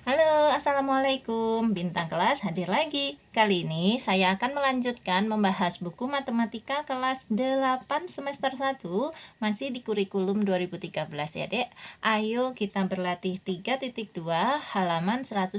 Halo, Assalamualaikum. Bintang kelas hadir lagi. Kali ini saya akan melanjutkan membahas buku matematika kelas 8 semester 1, masih di kurikulum 2013 ya, Dek. Ayo kita berlatih 3.2 halaman 102,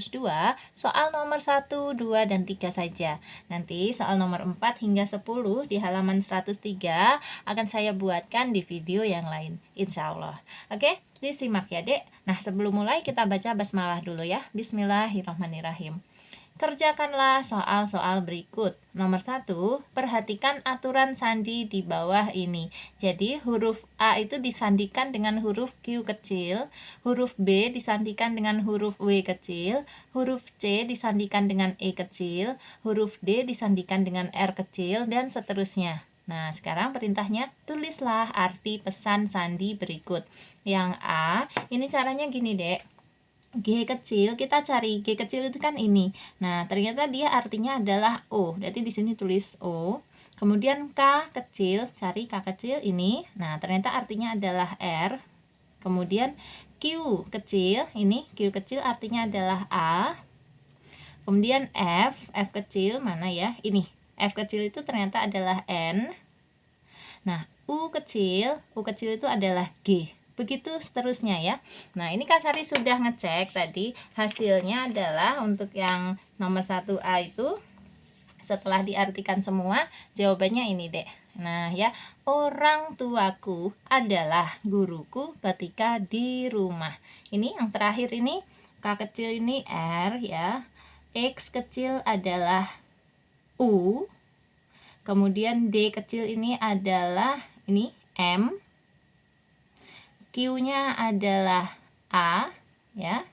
soal nomor 1, 2, dan 3 saja. Nanti soal nomor 4 hingga 10 di halaman 103 akan saya buatkan di video yang lain, insya Allah. Oke, disimak ya, Dek. Nah, sebelum mulai kita baca basmalah dulu ya. Bismillahirrahmanirrahim. Kerjakanlah soal-soal berikut. Nomor 1, perhatikan aturan sandi di bawah ini. Jadi, huruf A itu disandikan dengan huruf Q kecil, huruf B disandikan dengan huruf W kecil, huruf C disandikan dengan E kecil, huruf D disandikan dengan R kecil, dan seterusnya. Nah, sekarang perintahnya, tulislah arti pesan sandi berikut. Yang A, ini caranya gini, Dek. G kecil, kita cari G kecil itu kan ini. Nah, ternyata dia artinya adalah O. Berarti di sini tulis O. Kemudian K kecil, cari K kecil ini. Nah, ternyata artinya adalah R. Kemudian Q kecil, ini Q kecil artinya adalah A. Kemudian F kecil mana ya? Ini. F kecil itu ternyata adalah N. Nah, U kecil itu adalah G. Begitu seterusnya ya. Nah, ini Kak Sari sudah ngecek tadi. Hasilnya adalah untuk yang nomor 1A itu, setelah diartikan semua, jawabannya ini, Dek. Nah, ya, orang tuaku adalah guruku ketika di rumah. Ini yang terakhir ini, K kecil ini R ya. X kecil adalah U. Kemudian D kecil ini adalah ini M. Q-nya adalah A ya.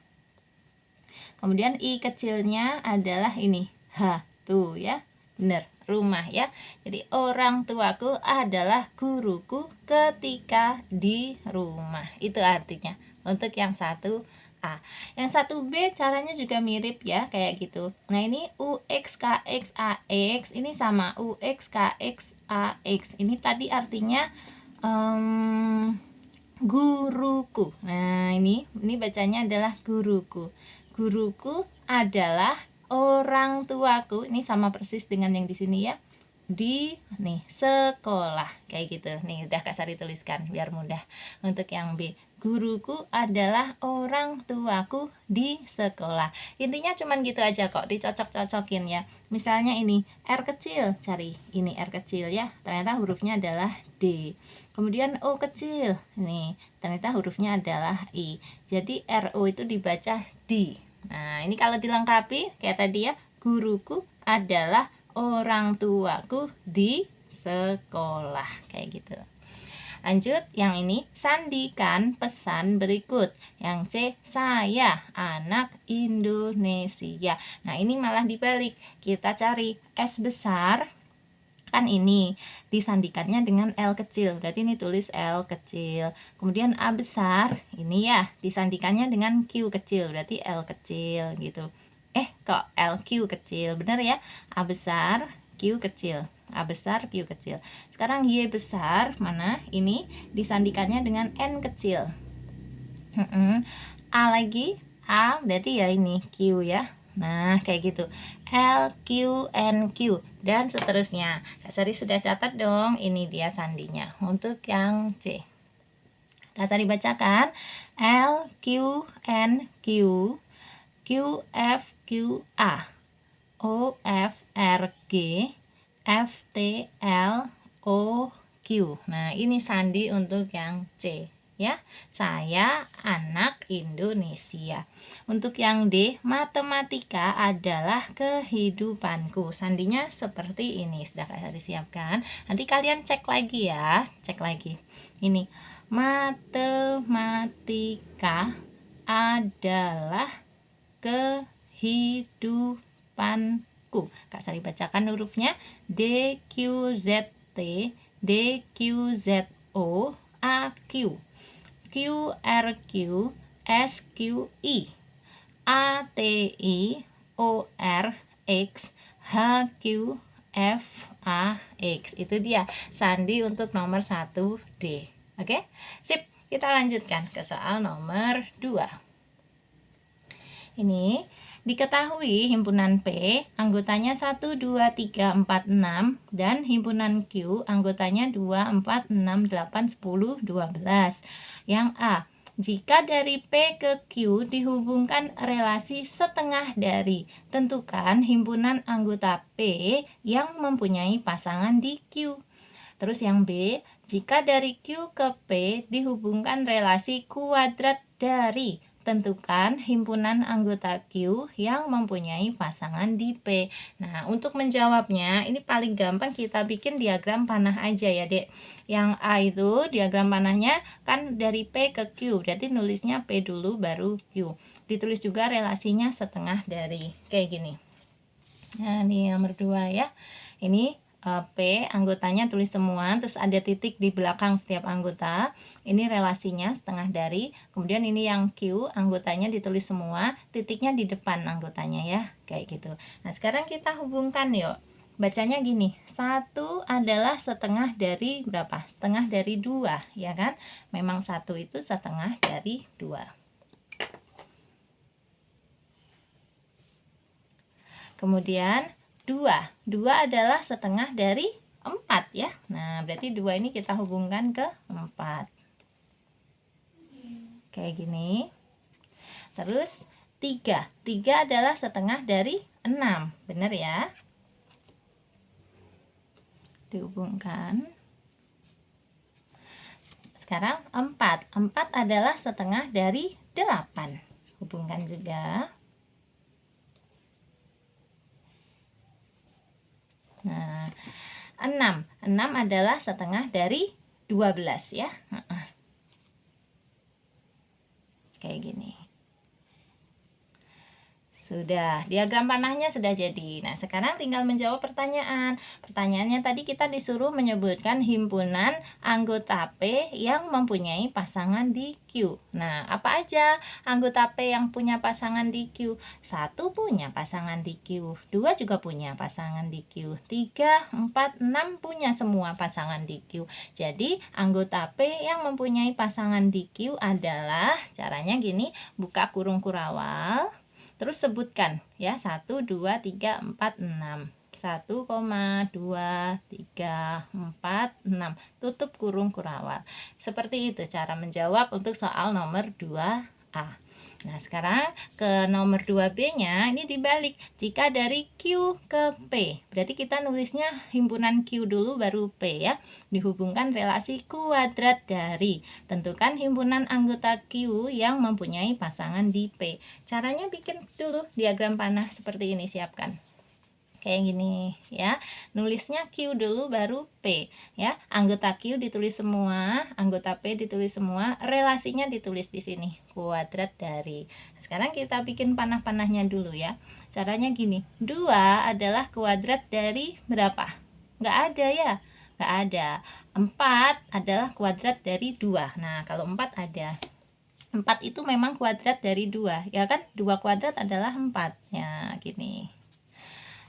Kemudian I kecilnya adalah ini H. Tuh ya. Benar, rumah ya. Jadi orang tuaku adalah guruku ketika di rumah. Itu artinya untuk yang 1A. Yang 1B caranya juga mirip ya, kayak gitu. Nah, ini UX KX AX ini sama UX KX AX. Ini tadi artinya guruku. Nah, ini bacanya adalah guruku. Guruku adalah orang tuaku. Ini sama persis dengan yang di sini ya. Di sekolah kayak gitu. Nih udah Kak Sari tuliskan biar mudah. Untuk yang B, guruku adalah orang tuaku di sekolah. Intinya cuman gitu aja kok, dicocok-cocokin ya. Misalnya ini R kecil, cari ini R kecil ya. Ternyata hurufnya adalah D. Kemudian O kecil, nih ternyata hurufnya adalah I. Jadi RO itu dibaca D. Nah, ini kalau dilengkapi kayak tadi ya, guruku adalah orang tuaku di sekolah, kayak gitu. Lanjut, yang ini, sandikan pesan berikut. Yang C, saya anak Indonesia. Nah, ini malah dibalik. Kita cari S besar, kan ini disandikannya dengan L kecil, berarti ini tulis L kecil. Kemudian A besar, ini ya disandikannya dengan Q kecil, berarti L kecil gitu. Kok LQ kecil, bener ya? A besar, Q kecil. A besar, Q kecil. Sekarang Y besar, mana? Ini disandikannya dengan N kecil. A lagi, A berarti ya ini Q ya. Nah, kayak gitu. L, Q, N, Q, dan seterusnya. Kak Sari sudah catat dong, ini dia sandinya. Untuk yang C. Kak Sari bacakan. L, Q, N, Q, Q, F, Q, A, O, F, R, G, F, T, L, O, Q. Nah, ini sandi untuk yang C. Ya, saya anak Indonesia. Untuk yang D, matematika adalah kehidupanku. Sandinya seperti ini, sudah Kak disiapkan. Nanti kalian cek lagi ya, cek lagi. Ini matematika adalah kehidupanku. Kak Sari bacakan hurufnya D Q Z T, D Q Z O, A Q, Q R Q, S Q I, A T I, O R X, H Q F A X. Itu dia sandi untuk nomor 1D. Oke? Sip, kita lanjutkan ke soal nomor 2. Ini diketahui himpunan P anggotanya 1, 2, 3, 4, 6 dan himpunan Q anggotanya 2, 4, 6, 8, 10, 12. Yang A, jika dari P ke Q dihubungkan relasi setengah dari, tentukan himpunan anggota P yang mempunyai pasangan di Q. Terus yang B, jika dari Q ke P dihubungkan relasi kuadrat dari, tentukan himpunan anggota Q yang mempunyai pasangan di P. Nah, untuk menjawabnya, ini paling gampang kita bikin diagram panah aja ya, Dek. Yang A itu diagram panahnya kan dari P ke Q, berarti nulisnya P dulu baru Q. Ditulis juga relasinya setengah dari, kayak gini. Nah, ini nomor 2 ya. Ini P anggotanya tulis semua, terus ada titik di belakang setiap anggota. Ini relasinya setengah dari. Kemudian ini yang Q anggotanya ditulis semua, titiknya di depan anggotanya ya, kayak gitu. Nah, sekarang kita hubungkan yuk. Bacanya gini, 1 adalah setengah dari berapa? Setengah dari 2, ya kan? Memang 1 itu setengah dari 2. Kemudian 2 adalah setengah dari 4 ya. Nah, berarti 2 ini kita hubungkan ke 4. Kayak gini. Terus 3 adalah setengah dari 6. Benar ya? Dihubungkan. Sekarang 4 adalah setengah dari 8. Hubungkan juga. Nah, 6 adalah setengah dari 12 ya. Kayak gini. Sudah, diagram panahnya sudah jadi. Nah, sekarang tinggal menjawab pertanyaan. Pertanyaannya tadi kita disuruh menyebutkan himpunan anggota P yang mempunyai pasangan di Q. Nah, apa aja anggota P yang punya pasangan di Q? 1 punya pasangan di Q, 2 juga punya pasangan di Q, 3, 4, 6 punya semua pasangan di Q. Jadi, anggota P yang mempunyai pasangan di Q adalah, caranya gini, buka kurung kurawal. Terus sebutkan ya, 1, 2, 3, 4, 6. 1, 2, 3, 4, 6. Tutup kurung kurawal. Seperti itu cara menjawab untuk soal nomor 2A. Nah, sekarang ke nomor 2B-nya ini dibalik. Jika dari Q ke P, berarti kita nulisnya himpunan Q dulu baru P ya. Dihubungkan relasi kuadrat dari. Tentukan himpunan anggota Q yang mempunyai pasangan di P. Caranya bikin dulu diagram panah seperti ini, siapkan. Kayak gini ya, nulisnya Q dulu baru P ya. Anggota Q ditulis semua, anggota P ditulis semua, relasinya ditulis di sini, kuadrat dari. Sekarang kita bikin panah-panahnya dulu ya. Caranya gini, 2 adalah kuadrat dari berapa? Nggak ada ya, nggak ada. 4 adalah kuadrat dari 2. Nah, kalau 4 ada, 4 itu memang kuadrat dari 2 ya kan, 2 kuadrat adalah 4 ya, gini.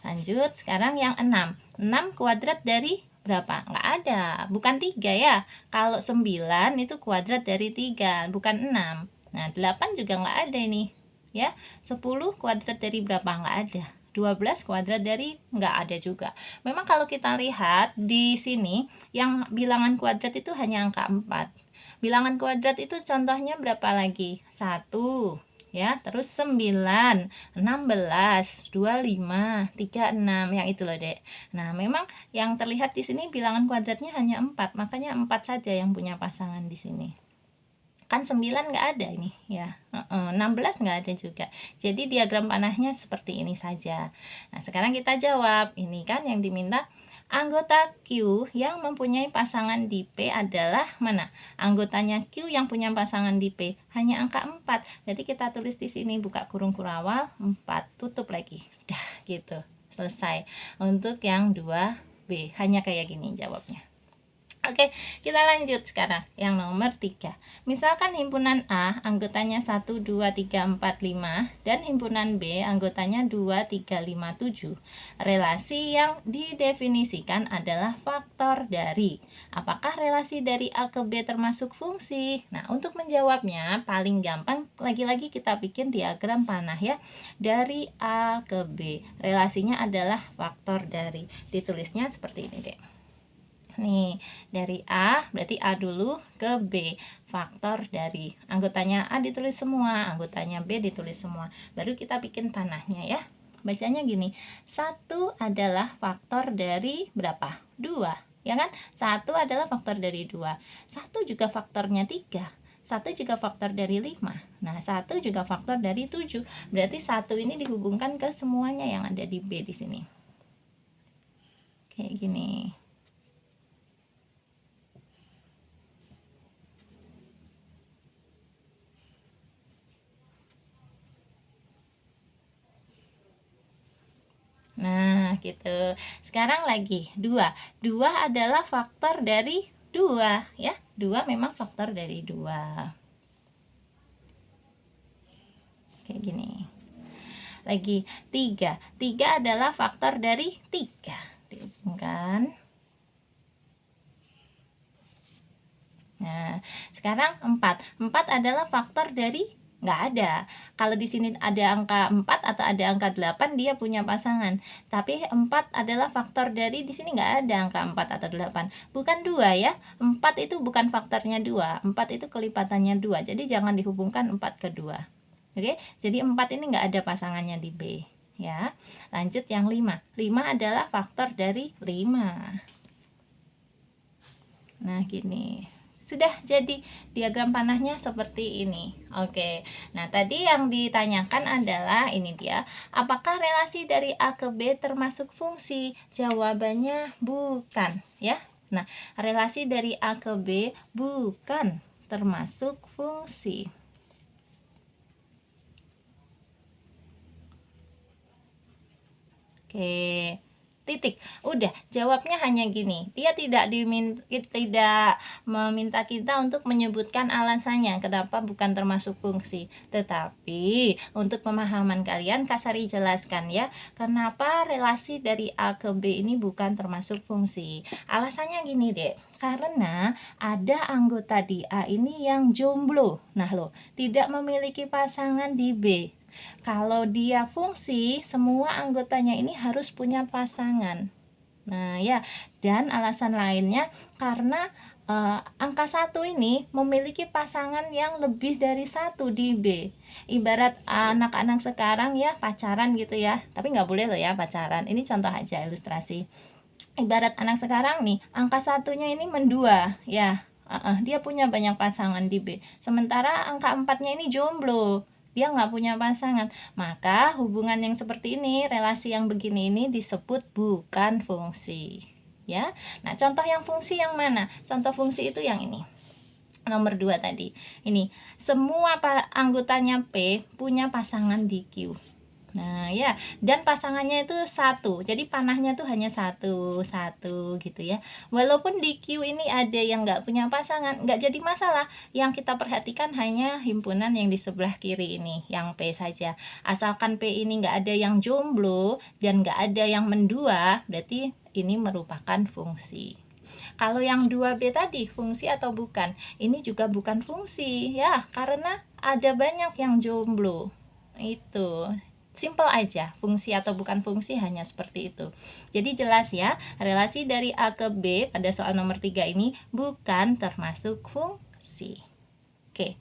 Lanjut, sekarang yang 6. 6 kuadrat dari berapa? Nggak ada, bukan 3 ya. Kalau 9 itu kuadrat dari 3, bukan 6. Nah, 8 juga nggak ada ini. Ya, 10 kuadrat dari berapa? Nggak ada. 12 kuadrat dari nggak ada juga. Memang kalau kita lihat di sini, yang bilangan kuadrat itu hanya angka 4. Bilangan kuadrat itu contohnya berapa lagi? 1. Ya, terus 9, 16, 25, 36, yang itu loh, Dek. Nah, memang yang terlihat di sini bilangan kuadratnya hanya 4, makanya 4 saja yang punya pasangan di sini. Kan 9 nggak ada ini ya, 16 nggak ada juga. Jadi diagram panahnya seperti ini saja. Nah, sekarang kita jawab. Ini kan yang diminta, anggota Q yang mempunyai pasangan di P adalah mana? Anggotanya Q yang punya pasangan di P hanya angka 4. Jadi kita tulis di sini, buka kurung kurawal, 4, tutup lagi. Dah, gitu. Selesai. Untuk yang 2B hanya kayak gini jawabnya. Oke, kita lanjut sekarang yang nomor 3. Misalkan himpunan A anggotanya 1, 2, 3, 4, 5 dan himpunan B anggotanya 2, 3, 5, 7. Relasi yang didefinisikan adalah faktor dari. Apakah relasi dari A ke B termasuk fungsi? Nah, untuk menjawabnya paling gampang lagi-lagi kita bikin diagram panah ya. Dari A ke B, relasinya adalah faktor dari. Ditulisnya seperti ini deh. Nih, dari A berarti A dulu ke B, faktor dari. Anggotanya A ditulis semua, anggotanya B ditulis semua. Baru kita bikin panahnya ya. Bacanya gini, 1 adalah faktor dari berapa? 2, ya kan? 1 adalah faktor dari 2. 1 juga faktornya 3. 1 juga faktor dari 5. Nah, 1 juga faktor dari 7. Berarti 1 ini dihubungkan ke semuanya yang ada di B di sini. Kayak gini. Nah, gitu. Sekarang lagi 2. 2 adalah faktor dari 2 ya. 2 memang faktor dari 2. Kayak gini. Lagi 3. 3 adalah faktor dari 3. Dihubungkan. Nah, sekarang 4. 4 adalah faktor dari nggak ada. Kalau di sini ada angka 4 atau ada angka 8, dia punya pasangan. Tapi 4 adalah faktor dari, di sini nggak ada angka 4 atau 8. Bukan 2 ya. 4 itu bukan faktornya 2. 4 itu kelipatannya 2. Jadi jangan dihubungkan 4 ke 2. Oke, jadi 4 ini nggak ada pasangannya di B. Ya, lanjut yang 5. 5 adalah faktor dari 5. Nah, gini. Sudah jadi diagram panahnya seperti ini. Oke. Nah, tadi yang ditanyakan adalah ini dia. Apakah relasi dari A ke B termasuk fungsi? Jawabannya bukan, ya. Nah, relasi dari A ke B bukan termasuk fungsi. Oke. Titik. Udah, jawabnya hanya gini. Dia tidak meminta kita untuk menyebutkan alasannya kenapa bukan termasuk fungsi. Tetapi untuk pemahaman kalian, Kak Sari jelaskan ya, kenapa relasi dari A ke B ini bukan termasuk fungsi. Alasannya gini deh. Karena ada anggota di A ini yang jomblo. Nah, loh, tidak memiliki pasangan di B. Kalau dia fungsi, semua anggotanya ini harus punya pasangan. Nah, ya, dan alasan lainnya karena angka 1 ini memiliki pasangan yang lebih dari 1 di B. Ibarat anak-anak sekarang ya pacaran gitu ya. Tapi nggak boleh loh ya pacaran. Ini contoh aja ilustrasi. Ibarat anak sekarang nih, angka 1-nya ini mendua ya. Dia punya banyak pasangan di B. Sementara angka 4-nya ini jomblo. Dia nggak punya pasangan. Maka hubungan yang seperti ini, relasi yang begini ini disebut bukan fungsi. Ya. Nah, contoh yang fungsi yang mana? Contoh fungsi itu yang ini. Nomor 2 tadi. Ini, semua anggotanya P punya pasangan di Q. Nah, ya, dan pasangannya itu 1. Jadi panahnya tuh hanya satu gitu ya. Walaupun di Q ini ada yang nggak punya pasangan, nggak jadi masalah. Yang kita perhatikan hanya himpunan yang di sebelah kiri ini, yang P saja. Asalkan P ini nggak ada yang jomblo dan nggak ada yang mendua, berarti ini merupakan fungsi. Kalau yang 2B tadi, fungsi atau bukan? Ini juga bukan fungsi ya, karena ada banyak yang jomblo. Itu simple aja, fungsi atau bukan fungsi hanya seperti itu. Jadi jelas ya, relasi dari A ke B pada soal nomor 3 ini bukan termasuk fungsi. Oke.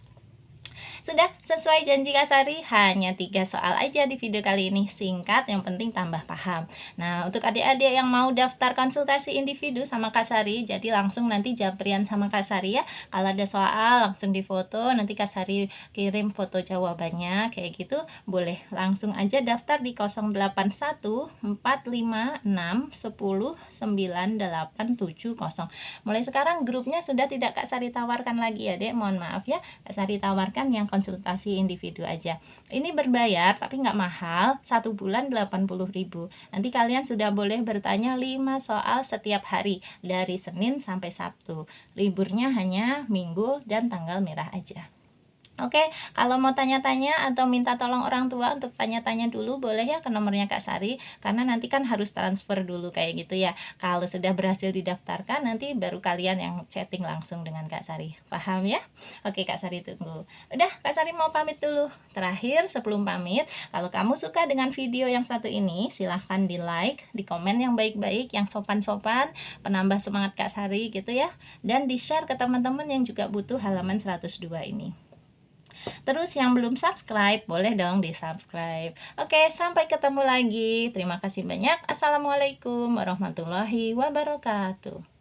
Sudah sesuai janji Kak Sari, hanya 3 soal aja di video kali ini, singkat, yang penting tambah paham. Nah, untuk adik-adik yang mau daftar konsultasi individu sama Kak Sari, jadi langsung nanti japrian sama Kak Sari ya. Kalau ada soal langsung difoto, nanti Kak Sari kirim foto jawabannya, kayak gitu. Boleh langsung aja daftar di 081 456 10 9870. Mulai sekarang grupnya sudah tidak Kak Sari tawarkan lagi ya, Dek. Mohon maaf ya, Kak Sari tawarkan yang konsultasi individu aja. Ini berbayar tapi nggak mahal, 1 bulan 80.000. Nanti kalian sudah boleh bertanya 5 soal setiap hari dari Senin sampai Sabtu. Liburnya hanya Minggu dan tanggal merah aja. Oke, kalau mau tanya-tanya atau minta tolong orang tua untuk tanya-tanya dulu, boleh ya ke nomornya Kak Sari, karena nanti kan harus transfer dulu kayak gitu ya. Kalau sudah berhasil didaftarkan, nanti baru kalian yang chatting langsung dengan Kak Sari. Paham ya? Oke, Kak Sari tunggu. Udah, Kak Sari mau pamit dulu. Terakhir, sebelum pamit, kalau kamu suka dengan video yang satu ini, silahkan di like, di komen yang baik-baik, yang sopan-sopan, penambah semangat Kak Sari gitu ya. Dan di share ke teman-teman yang juga butuh halaman 102 ini. Terus yang belum subscribe, boleh dong di subscribe. Oke, sampai ketemu lagi. Terima kasih banyak. Assalamualaikum warahmatullahi wabarakatuh.